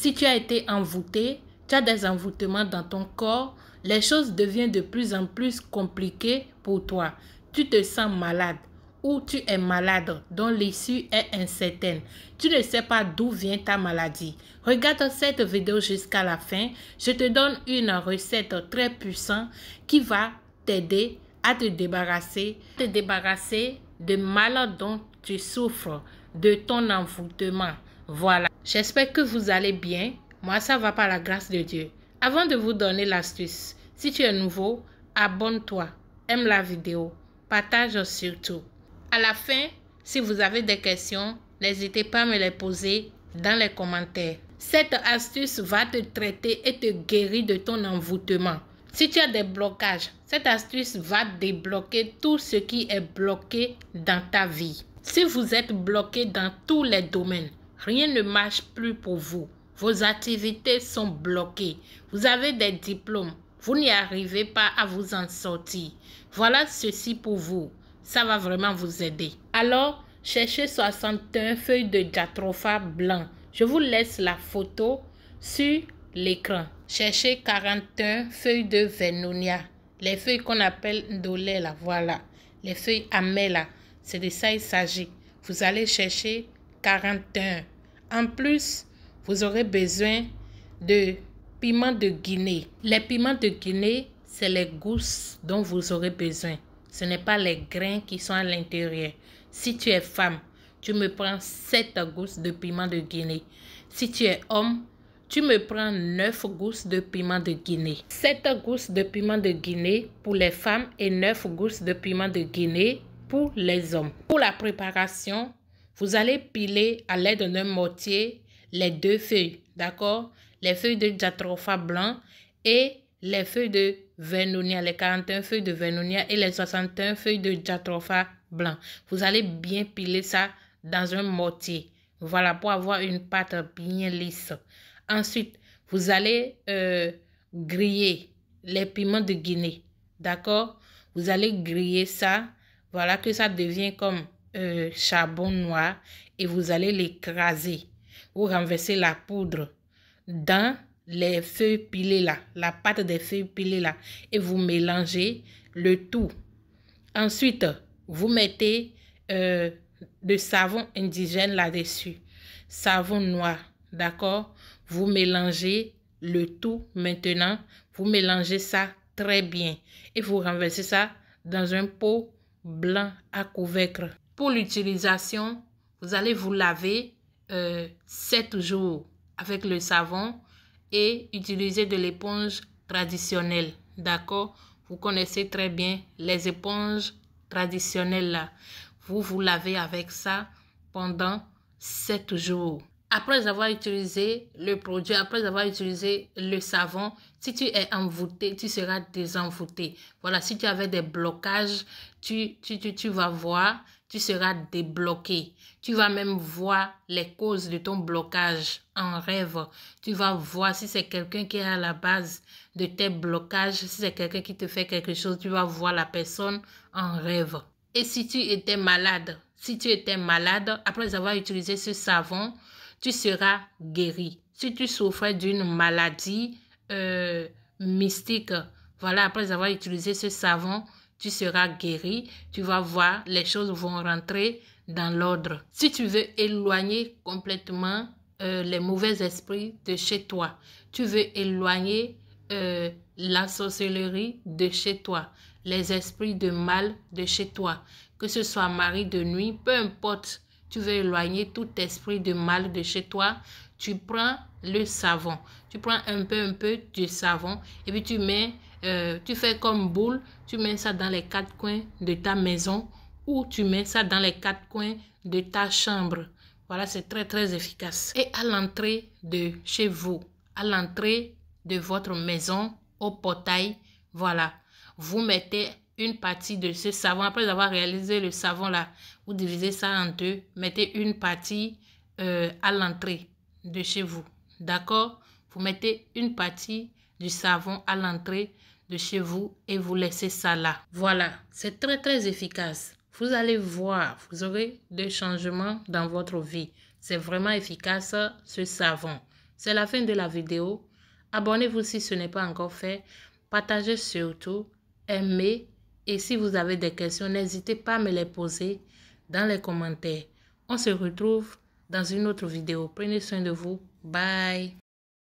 Si tu as été envoûté, tu as des envoûtements dans ton corps, les choses deviennent de plus en plus compliquées pour toi. Tu te sens malade ou tu es malade dont l'issue est incertaine. Tu ne sais pas d'où vient ta maladie. Regarde cette vidéo jusqu'à la fin. Je te donne une recette très puissante qui va t'aider à te débarrasser de mal dont tu souffres, de ton envoûtement. Voilà. J'espère que vous allez bien. Moi, ça va par la grâce de Dieu. Avant de vous donner l'astuce, si tu es nouveau, abonne-toi, aime la vidéo, partage surtout. À la fin, si vous avez des questions, n'hésitez pas à me les poser dans les commentaires. Cette astuce va te traiter et te guérir de ton envoûtement. Si tu as des blocages, cette astuce va débloquer tout ce qui est bloqué dans ta vie. Si vous êtes bloqué dans tous les domaines, rien ne marche plus pour vous. Vos activités sont bloquées. Vous avez des diplômes. Vous n'y arrivez pas à vous en sortir. Voilà ceci pour vous. Ça va vraiment vous aider. Alors, cherchez 61 feuilles de jatropha blanc. Je vous laisse la photo sur l'écran. Cherchez 41 feuilles de vernonia. Les feuilles qu'on appelle ndolé là, voilà. Les feuilles amées là, c'est de ça il s'agit. Vous allez chercher 41. En plus, vous aurez besoin de piments de Guinée. Les piments de Guinée, c'est les gousses dont vous aurez besoin. Ce n'est pas les grains qui sont à l'intérieur. Si tu es femme, tu me prends 7 gousses de piment de Guinée. Si tu es homme, tu me prends 9 gousses de piment de Guinée. 7 gousses de piment de Guinée pour les femmes et 9 gousses de piment de Guinée pour les hommes. Pour la préparation, vous allez piler à l'aide d'un mortier les 2 feuilles, d'accord? Les feuilles de jatropha blanc et les feuilles de vernonia, les 41 feuilles de vernonia et les 61 feuilles de jatropha blanc. Vous allez bien piler ça dans un mortier. Voilà, pour avoir une pâte bien lisse. Ensuite, vous allez griller les piments de Guinée, d'accord? Vous allez griller ça, voilà que ça devient comme charbon noir et vous allez l'écraser. Vous renversez la poudre dans les feuilles pilées là, la pâte des feuilles pilées là, et vous mélangez le tout. Ensuite, vous mettez de savon indigène là-dessus, savon noir, d'accord? Vous mélangez le tout maintenant, vous mélangez ça très bien et vous renversez ça dans un pot blanc à couvercle. Pour l'utilisation, vous allez vous laver 7 jours avec le savon et utiliser de l'éponge traditionnelle, d'accord? Vous connaissez très bien les éponges traditionnelles là. Vous vous lavez avec ça pendant 7 jours. Après avoir utilisé le produit, après avoir utilisé le savon, si tu es envoûté, tu seras désenvoûté. Voilà, si tu avais des blocages, tu vas voir, tu seras débloqué. Tu vas même voir les causes de ton blocage en rêve. Tu vas voir si c'est quelqu'un qui est à la base de tes blocages, si c'est quelqu'un qui te fait quelque chose, tu vas voir la personne en rêve. Et si tu étais malade, après avoir utilisé ce savon, tu seras guéri. Si tu souffrais d'une maladie mystique, voilà, après avoir utilisé ce savon, tu seras guéri. Tu vas voir, les choses vont rentrer dans l'ordre. Si tu veux éloigner complètement les mauvais esprits de chez toi, tu veux éloigner la sorcellerie de chez toi, les esprits de mal de chez toi, que ce soit mari de nuit, peu importe. Tu veux éloigner tout esprit de mal de chez toi, tu prends le savon. Tu prends un peu du savon et puis tu mets, tu fais comme boule, tu mets ça dans les 4 coins de ta maison ou tu mets ça dans les 4 coins de ta chambre. Voilà, c'est très efficace. Et à l'entrée de chez vous, à l'entrée de votre maison, au portail, voilà, vous mettez une partie de ce savon. Après avoir réalisé le savon là, vous divisez ça en 2. Mettez une partie à l'entrée de chez vous. D'accord? Vous mettez une partie du savon à l'entrée de chez vous et vous laissez ça là. Voilà, c'est très efficace. Vous allez voir, vous aurez des changements dans votre vie. C'est vraiment efficace ce savon. C'est la fin de la vidéo. Abonnez-vous si ce n'est pas encore fait. Partagez surtout, aimez. Et si vous avez des questions, n'hésitez pas à me les poser dans les commentaires. On se retrouve dans une autre vidéo. Prenez soin de vous. Bye.